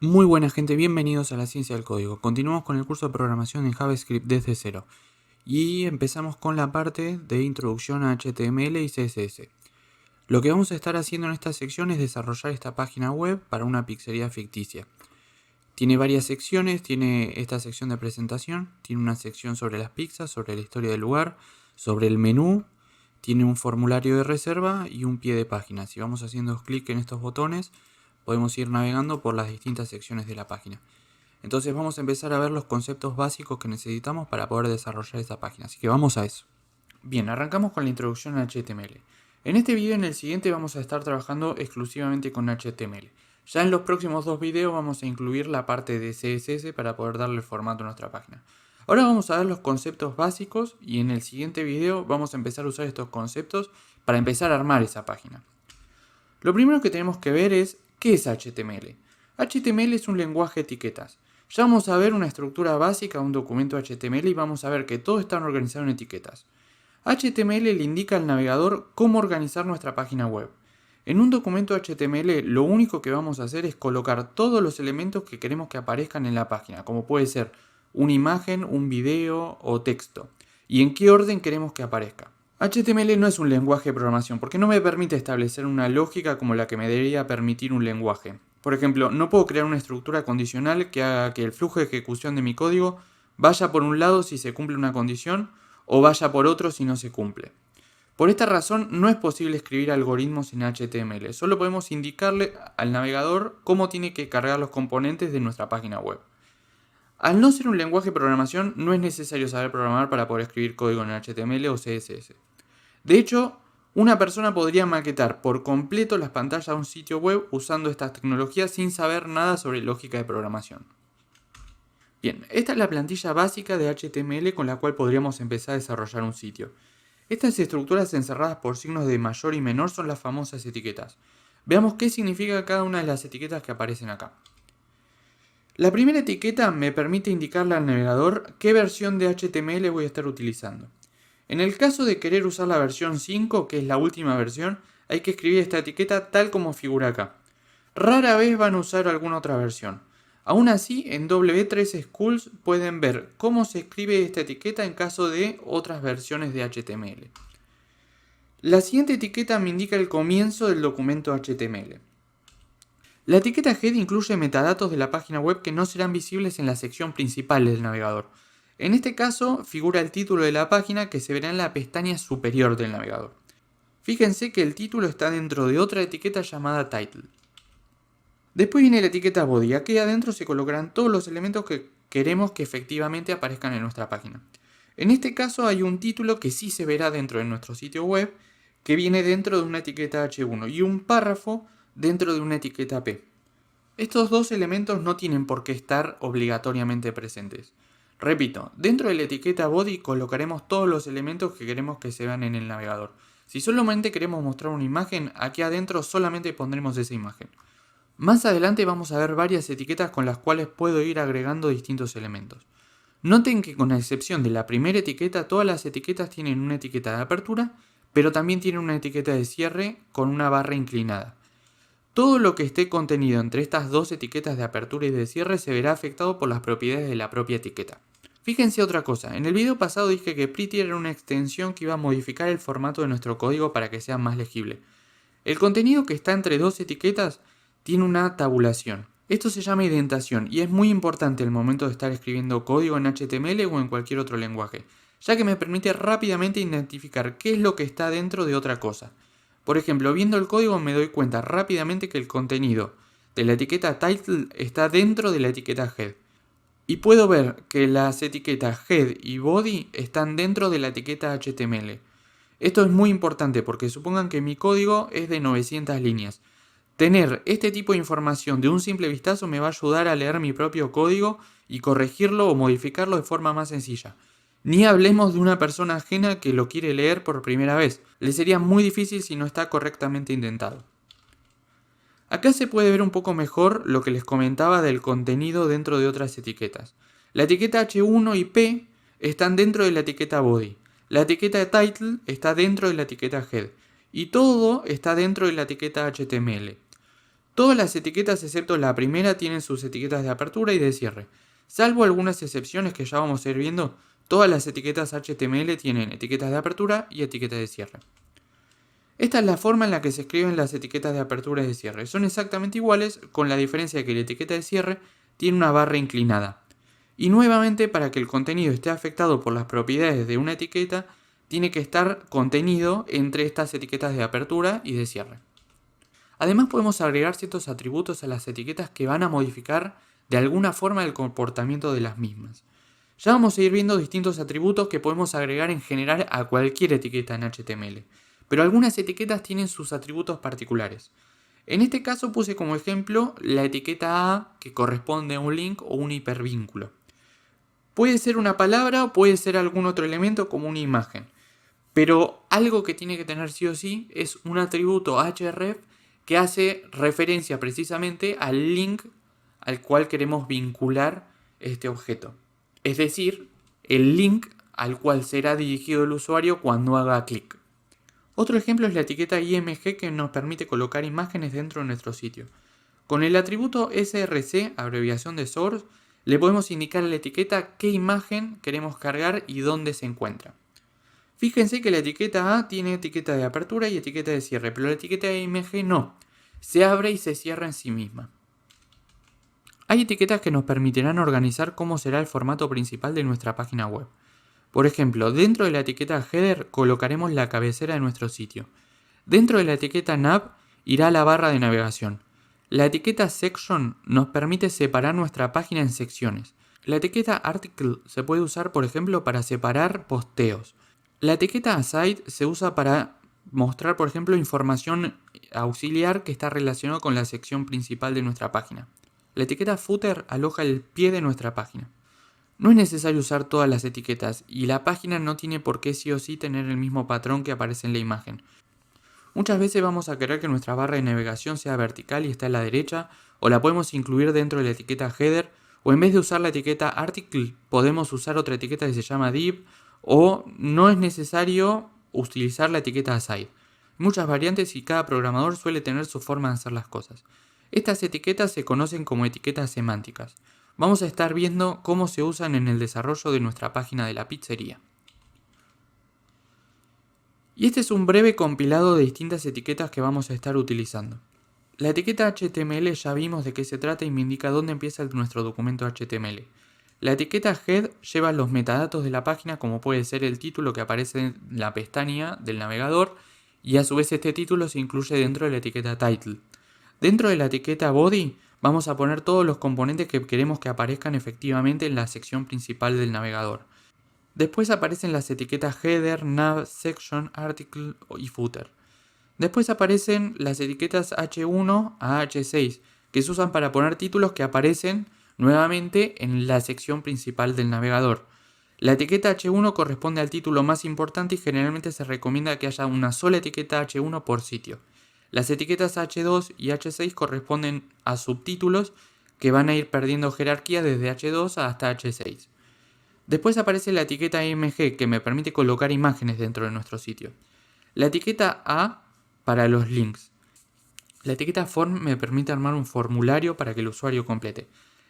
Muy buena gente, bienvenidos a la ciencia del código. Continuamos con el curso de programación en JavaScript desde cero. Y empezamos con la parte de introducción a HTML y CSS. Lo que vamos a estar haciendo en esta sección es desarrollar esta página web para una pizzería ficticia. Tiene varias secciones, tiene esta sección de presentación, tiene una sección sobre las pizzas, sobre la historia del lugar, sobre el menú, tiene un formulario de reserva y un pie de página. Si vamos haciendo clic en estos botones, podemos ir navegando por las distintas secciones de la página. Entonces vamos a empezar a ver los conceptos básicos que necesitamos para poder desarrollar esta página. Así que vamos a eso. Bien, arrancamos con la introducción a HTML. En este video y en el siguiente vamos a estar trabajando exclusivamente con HTML. Ya en los próximos dos videos vamos a incluir la parte de CSS para poder darle formato a nuestra página. Ahora vamos a ver los conceptos básicos y en el siguiente video vamos a empezar a usar estos conceptos para empezar a armar esa página. Lo primero que tenemos que ver es ¿qué es HTML? HTML es un lenguaje de etiquetas. Ya vamos a ver una estructura básica de un documento HTML y vamos a ver que todo está organizado en etiquetas. HTML le indica al navegador cómo organizar nuestra página web. En un documento HTML lo único que vamos a hacer es colocar todos los elementos que queremos que aparezcan en la página, como puede ser una imagen, un video o texto, y en qué orden queremos que aparezca. HTML no es un lenguaje de programación porque no me permite establecer una lógica como la que me debería permitir un lenguaje. Por ejemplo, no puedo crear una estructura condicional que haga que el flujo de ejecución de mi código vaya por un lado si se cumple una condición o vaya por otro si no se cumple. Por esta razón no es posible escribir algoritmos en HTML, solo podemos indicarle al navegador cómo tiene que cargar los componentes de nuestra página web. Al no ser un lenguaje de programación, no es necesario saber programar para poder escribir código en HTML o CSS. De hecho, una persona podría maquetar por completo las pantallas de un sitio web usando estas tecnologías sin saber nada sobre lógica de programación. Bien, esta es la plantilla básica de HTML con la cual podríamos empezar a desarrollar un sitio. Estas estructuras encerradas por signos de mayor y menor son las famosas etiquetas. Veamos qué significa cada una de las etiquetas que aparecen acá. La primera etiqueta me permite indicarle al navegador qué versión de HTML voy a estar utilizando. En el caso de querer usar la versión 5, que es la última versión, hay que escribir esta etiqueta tal como figura acá. Rara vez van a usar alguna otra versión. Aún así, en W3 Schools pueden ver cómo se escribe esta etiqueta en caso de otras versiones de HTML. La siguiente etiqueta me indica el comienzo del documento HTML. La etiqueta head incluye metadatos de la página web que no serán visibles en la sección principal del navegador. En este caso figura el título de la página que se verá en la pestaña superior del navegador. Fíjense que el título está dentro de otra etiqueta llamada title. Después viene la etiqueta body. Aquí adentro se colocarán todos los elementos que queremos que efectivamente aparezcan en nuestra página. En este caso hay un título que sí se verá dentro de nuestro sitio web, que viene dentro de una etiqueta H1 y un párrafo dentro de una etiqueta P. Estos dos elementos no tienen por qué estar obligatoriamente presentes. Repito, dentro de la etiqueta body colocaremos todos los elementos que queremos que se vean en el navegador. Si solamente queremos mostrar una imagen, aquí adentro solamente pondremos esa imagen. Más adelante vamos a ver varias etiquetas con las cuales puedo ir agregando distintos elementos. Noten que con la excepción de la primera etiqueta, todas las etiquetas tienen una etiqueta de apertura, pero también tienen una etiqueta de cierre con una barra inclinada. Todo lo que esté contenido entre estas dos etiquetas de apertura y de cierre se verá afectado por las propiedades de la propia etiqueta. Fíjense otra cosa, en el video pasado dije que Prettier era una extensión que iba a modificar el formato de nuestro código para que sea más legible. El contenido que está entre dos etiquetas tiene una tabulación. Esto se llama indentación y es muy importante al momento de estar escribiendo código en HTML o en cualquier otro lenguaje, ya que me permite rápidamente identificar qué es lo que está dentro de otra cosa. Por ejemplo, viendo el código me doy cuenta rápidamente que el contenido de la etiqueta title está dentro de la etiqueta head. Y puedo ver que las etiquetas head y body están dentro de la etiqueta HTML. Esto es muy importante porque supongan que mi código es de 900 líneas. Tener este tipo de información de un simple vistazo me va a ayudar a leer mi propio código y corregirlo o modificarlo de forma más sencilla. Ni hablemos de una persona ajena que lo quiere leer por primera vez. Le sería muy difícil si no está correctamente indentado. Acá se puede ver un poco mejor lo que les comentaba del contenido dentro de otras etiquetas. La etiqueta H1 y P están dentro de la etiqueta body. La etiqueta de title está dentro de la etiqueta head. Y todo está dentro de la etiqueta HTML. Todas las etiquetas excepto la primera tienen sus etiquetas de apertura y de cierre. Salvo algunas excepciones que ya vamos a ir viendo, todas las etiquetas HTML tienen etiquetas de apertura y etiquetas de cierre. Esta es la forma en la que se escriben las etiquetas de apertura y de cierre. Son exactamente iguales, con la diferencia de que la etiqueta de cierre tiene una barra inclinada. Y nuevamente, para que el contenido esté afectado por las propiedades de una etiqueta, tiene que estar contenido entre estas etiquetas de apertura y de cierre. Además, podemos agregar ciertos atributos a las etiquetas que van a modificar de alguna forma el comportamiento de las mismas. Ya vamos a ir viendo distintos atributos que podemos agregar en general a cualquier etiqueta en HTML, pero algunas etiquetas tienen sus atributos particulares. En este caso puse como ejemplo la etiqueta A, que corresponde a un link o un hipervínculo. Puede ser una palabra o puede ser algún otro elemento como una imagen, pero algo que tiene que tener sí o sí es un atributo href que hace referencia precisamente al link al cual queremos vincular este objeto. Es decir, el link al cual será dirigido el usuario cuando haga clic. Otro ejemplo es la etiqueta img que nos permite colocar imágenes dentro de nuestro sitio. Con el atributo src, abreviación de source, le podemos indicar a la etiqueta qué imagen queremos cargar y dónde se encuentra. Fíjense que la etiqueta A tiene etiqueta de apertura y etiqueta de cierre, pero la etiqueta img no. Se abre y se cierra en sí misma. Hay etiquetas que nos permitirán organizar cómo será el formato principal de nuestra página web. Por ejemplo, dentro de la etiqueta header colocaremos la cabecera de nuestro sitio. Dentro de la etiqueta nav irá la barra de navegación. La etiqueta section nos permite separar nuestra página en secciones. La etiqueta article se puede usar, por ejemplo, para separar posteos. La etiqueta aside se usa para mostrar, por ejemplo, información auxiliar que está relacionada con la sección principal de nuestra página. La etiqueta footer aloja el pie de nuestra página. No es necesario usar todas las etiquetas y la página no tiene por qué sí o sí tener el mismo patrón que aparece en la imagen. Muchas veces vamos a querer que nuestra barra de navegación sea vertical y está a la derecha, o la podemos incluir dentro de la etiqueta header, o en vez de usar la etiqueta article podemos usar otra etiqueta que se llama div, o no es necesario utilizar la etiqueta aside. Muchas variantes y cada programador suele tener su forma de hacer las cosas. Estas etiquetas se conocen como etiquetas semánticas. Vamos a estar viendo cómo se usan en el desarrollo de nuestra página de la pizzería. Y este es un breve compilado de distintas etiquetas que vamos a estar utilizando. La etiqueta HTML ya vimos de qué se trata y me indica dónde empieza nuestro documento HTML. La etiqueta head lleva los metadatos de la página, como puede ser el título que aparece en la pestaña del navegador, y a su vez este título se incluye dentro de la etiqueta title. Dentro de la etiqueta body vamos a poner todos los componentes que queremos que aparezcan efectivamente en la sección principal del navegador. Después aparecen las etiquetas header, nav, section, article y footer. Después aparecen las etiquetas H1 a H6, que se usan para poner títulos que aparecen nuevamente en la sección principal del navegador. La etiqueta H1 corresponde al título más importante y generalmente se recomienda que haya una sola etiqueta H1 por sitio. Las etiquetas H2 y H6 corresponden a subtítulos que van a ir perdiendo jerarquía desde H2 hasta H6. Después aparece la etiqueta img que me permite colocar imágenes dentro de nuestro sitio. La etiqueta A para los links. La etiqueta form me permite armar un formulario para que el usuario complete.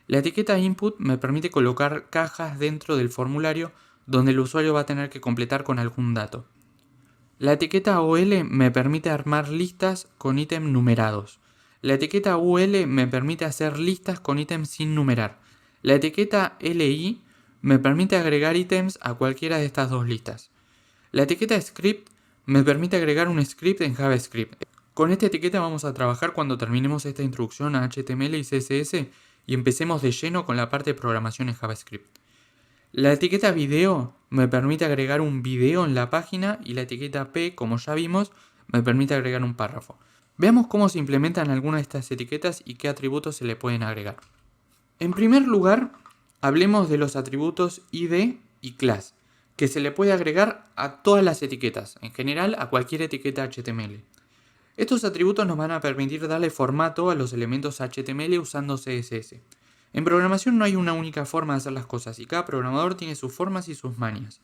La etiqueta input me permite colocar cajas dentro del formulario donde el usuario va a tener que completar con algún dato. La etiqueta OL me permite armar listas con ítems numerados. La etiqueta UL me permite hacer listas con ítems sin numerar. La etiqueta LI me permite agregar ítems a cualquiera de estas dos listas. La etiqueta script me permite agregar un script en JavaScript. Con esta etiqueta vamos a trabajar cuando terminemos esta introducción a HTML y CSS y empecemos de lleno con la parte de programación en JavaScript. La etiqueta video me permite agregar un video en la página y la etiqueta P, como ya vimos, me permite agregar un párrafo. Veamos cómo se implementan algunas de estas etiquetas y qué atributos se le pueden agregar. En primer lugar, hablemos de los atributos ID y class, que se le puede agregar a todas las etiquetas, en general a cualquier etiqueta HTML. Estos atributos nos van a permitir darle formato a los elementos HTML usando CSS. En programación no hay una única forma de hacer las cosas y cada programador tiene sus formas y sus mañas.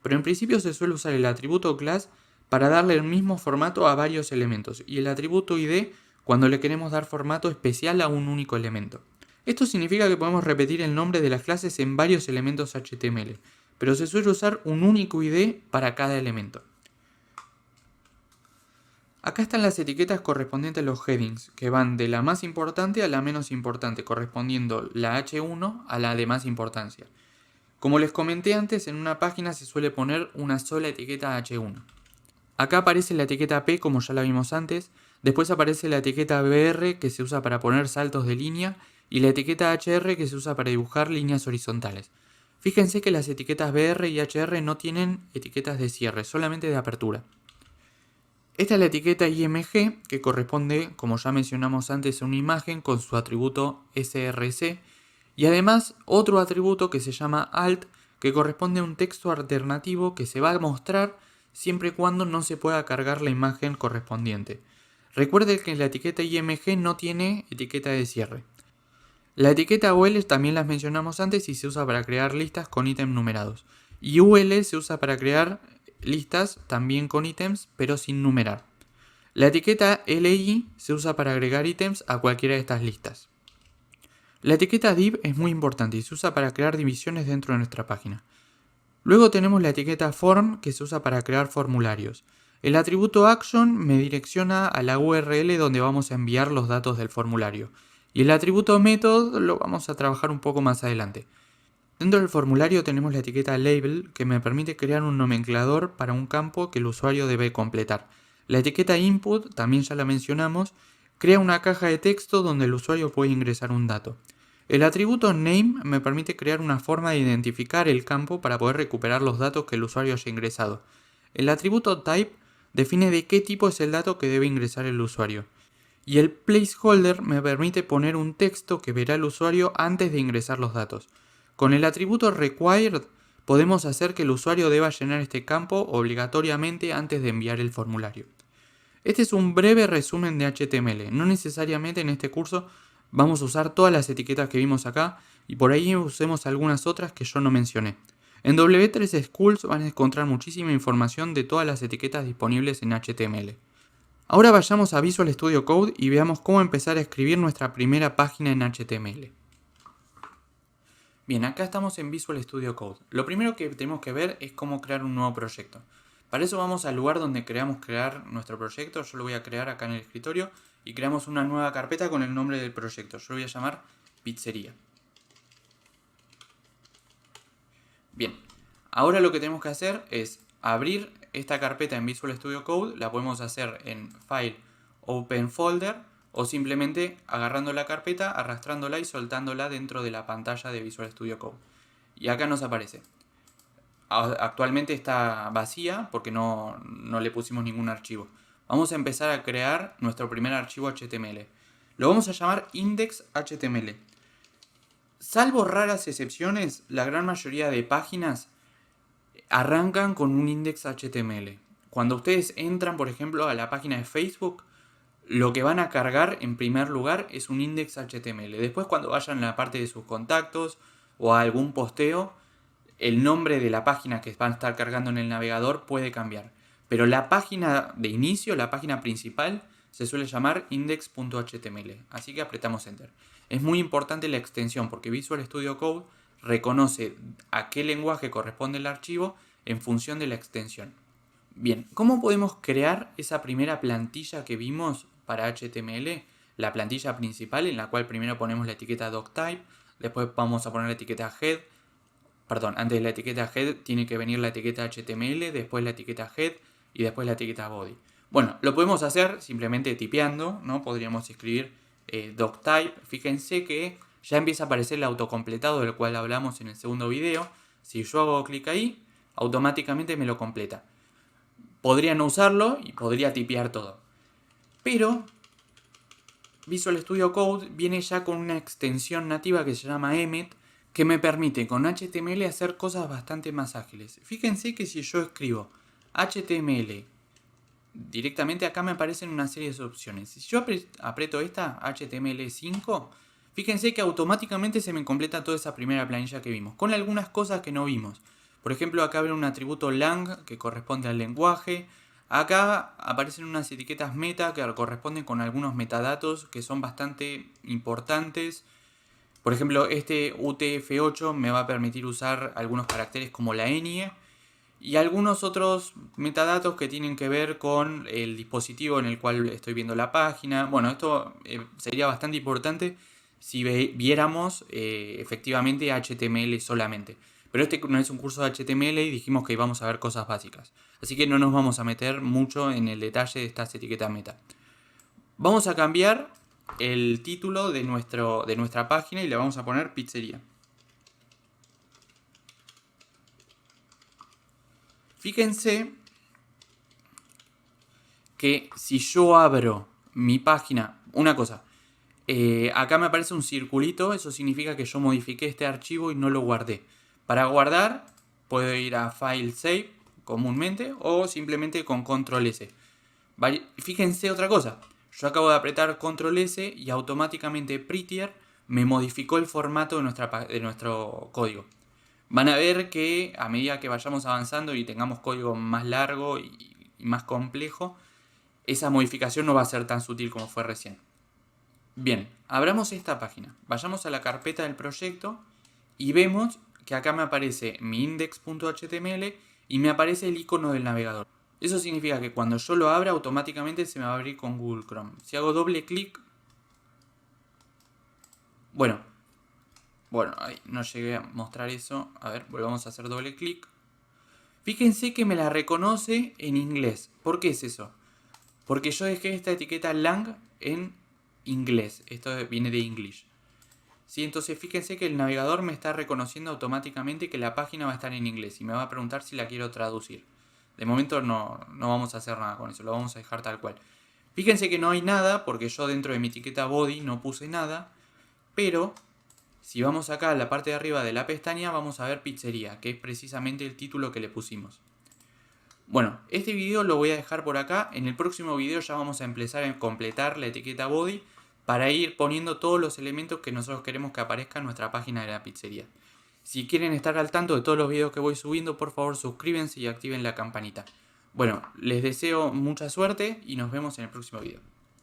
Pero en principio se suele usar el atributo class para darle el mismo formato a varios elementos y el atributo ID cuando le queremos dar formato especial a un único elemento. Esto significa que podemos repetir el nombre de las clases en varios elementos HTML, pero se suele usar un único ID para cada elemento. Acá están las etiquetas correspondientes a los headings, que van de la más importante a la menos importante, correspondiendo la H1 a la de más importancia. Como les comenté antes, en una página se suele poner una sola etiqueta H1. Acá aparece la etiqueta P como ya la vimos antes, después aparece la etiqueta BR que se usa para poner saltos de línea y la etiqueta HR que se usa para dibujar líneas horizontales. Fíjense que las etiquetas BR y HR no tienen etiquetas de cierre, solamente de apertura. Esta es la etiqueta IMG que corresponde, como ya mencionamos antes, a una imagen con su atributo src y además otro atributo que se llama alt que corresponde a un texto alternativo que se va a mostrar siempre y cuando no se pueda cargar la imagen correspondiente. Recuerde que la etiqueta IMG no tiene etiqueta de cierre. La etiqueta UL también las mencionamos antes y se usa para crear listas con ítems numerados. Y UL se usa para crear listas también con ítems pero sin numerar. La etiqueta LI se usa para agregar ítems a cualquiera de estas listas. La etiqueta div es muy importante y se usa para crear divisiones dentro de nuestra página. Luego tenemos la etiqueta form que se usa para crear formularios. El atributo action me direcciona a la URL donde vamos a enviar los datos del formulario. Y el atributo method lo vamos a trabajar un poco más adelante. Dentro del formulario tenemos la etiqueta label que me permite crear un nomenclador para un campo que el usuario debe completar. La etiqueta input, también ya la mencionamos, crea una caja de texto donde el usuario puede ingresar un dato. El atributo name me permite crear una forma de identificar el campo para poder recuperar los datos que el usuario haya ingresado. El atributo type define de qué tipo es el dato que debe ingresar el usuario. Y el placeholder me permite poner un texto que verá el usuario antes de ingresar los datos. Con el atributo required podemos hacer que el usuario deba llenar este campo obligatoriamente antes de enviar el formulario. Este es un breve resumen de HTML. No necesariamente en este curso vamos a usar todas las etiquetas que vimos acá y por ahí usemos algunas otras que yo no mencioné. En W3 Schools van a encontrar muchísima información de todas las etiquetas disponibles en HTML. Ahora vayamos a Visual Studio Code y veamos cómo empezar a escribir nuestra primera página en HTML. Bien, acá estamos en Visual Studio Code. Lo primero que tenemos que ver es cómo crear un nuevo proyecto. Para eso vamos al lugar donde queramos crear nuestro proyecto. Yo lo voy a crear acá en el escritorio y creamos una nueva carpeta con el nombre del proyecto. Yo lo voy a llamar pizzería. Bien, ahora lo que tenemos que hacer es abrir esta carpeta en Visual Studio Code. La podemos hacer en File, Open Folder o simplemente agarrando la carpeta, arrastrándola y soltándola dentro de la pantalla de Visual Studio Code. Y acá nos aparece. Actualmente está vacía porque no le pusimos ningún archivo. Vamos a empezar a crear nuestro primer archivo HTML. Lo vamos a llamar index.html. Salvo raras excepciones, la gran mayoría de páginas arrancan con un index.html. Cuando ustedes entran, por ejemplo, a la página de Facebook, lo que van a cargar en primer lugar es un index.html. Después, cuando vayan a la parte de sus contactos o a algún posteo, el nombre de la página que van a estar cargando en el navegador puede cambiar. Pero la página de inicio, la página principal, se suele llamar index.html. Así que apretamos Enter. Es muy importante la extensión porque Visual Studio Code reconoce a qué lenguaje corresponde el archivo en función de la extensión. Bien, ¿cómo podemos crear esa primera plantilla que vimos para HTML? La plantilla principal en la cual primero ponemos la etiqueta doctype, después vamos a poner la etiqueta head. Perdón, antes de la etiqueta head tiene que venir la etiqueta HTML, después la etiqueta head y después la etiqueta body. Bueno, lo podemos hacer simplemente tipeando, ¿no? Podríamos escribir doctype. Fíjense que ya empieza a aparecer el autocompletado del cual hablamos en el segundo video. Si yo hago clic ahí, automáticamente me lo completa. Podría no usarlo y podría tipear todo. Pero Visual Studio Code viene ya con una extensión nativa que se llama Emmet, que me permite con HTML hacer cosas bastante más ágiles. Fíjense que si yo escribo HTML, directamente acá me aparecen una serie de opciones. Si yo aprieto esta, HTML5, fíjense que automáticamente se me completa toda esa primera planilla que vimos, con algunas cosas que no vimos. Por ejemplo, acá veo un atributo lang que corresponde al lenguaje. Acá aparecen unas etiquetas meta que corresponden con algunos metadatos que son bastante importantes. Por ejemplo, este UTF-8 me va a permitir usar algunos caracteres como la ñ y algunos otros metadatos que tienen que ver con el dispositivo en el cual estoy viendo la página. Bueno, esto sería bastante importante si viéramos efectivamente HTML solamente. Pero este no es un curso de HTML y dijimos que íbamos a ver cosas básicas. Así que no nos vamos a meter mucho en el detalle de estas etiquetas meta. Vamos a cambiar el título de nuestra página y le vamos a poner pizzería. Fíjense que si yo abro mi página, una cosa, acá me aparece un circulito, eso significa que yo modifiqué este archivo y no lo guardé. Para guardar puedo ir a File Save comúnmente o simplemente con Control S. Fíjense otra cosa, yo acabo de apretar Control S y automáticamente Prettier me modificó el formato de nuestro código. Van a ver que a medida que vayamos avanzando y tengamos código más largo y más complejo, esa modificación no va a ser tan sutil como fue recién. Bien, abramos esta página, vayamos a la carpeta del proyecto y vemos que acá me aparece mi index.html y me aparece el icono del navegador. Eso significa que cuando yo lo abra automáticamente se me va a abrir con Google Chrome. Si hago doble clic, bueno, ahí no llegué a mostrar eso. A ver, volvamos a hacer doble clic. Fíjense que me la reconoce en inglés. ¿Por qué es eso? Porque yo dejé esta etiqueta lang en inglés. Esto viene de English. ¿Sí? Entonces fíjense que el navegador me está reconociendo automáticamente que la página va a estar en inglés y me va a preguntar si la quiero traducir. De momento no vamos a hacer nada con eso, lo vamos a dejar tal cual. Fíjense que no hay nada porque yo dentro de mi etiqueta body no puse nada, pero si vamos acá a la parte de arriba de la pestaña vamos a ver pizzería, que es precisamente el título que le pusimos. Bueno, este video lo voy a dejar por acá. En el próximo video ya vamos a empezar a completar la etiqueta body para ir poniendo todos los elementos que nosotros queremos que aparezcan en nuestra página de la pizzería. Si quieren estar al tanto de todos los videos que voy subiendo, por favor suscríbanse y activen la campanita. Bueno, les deseo mucha suerte y nos vemos en el próximo video.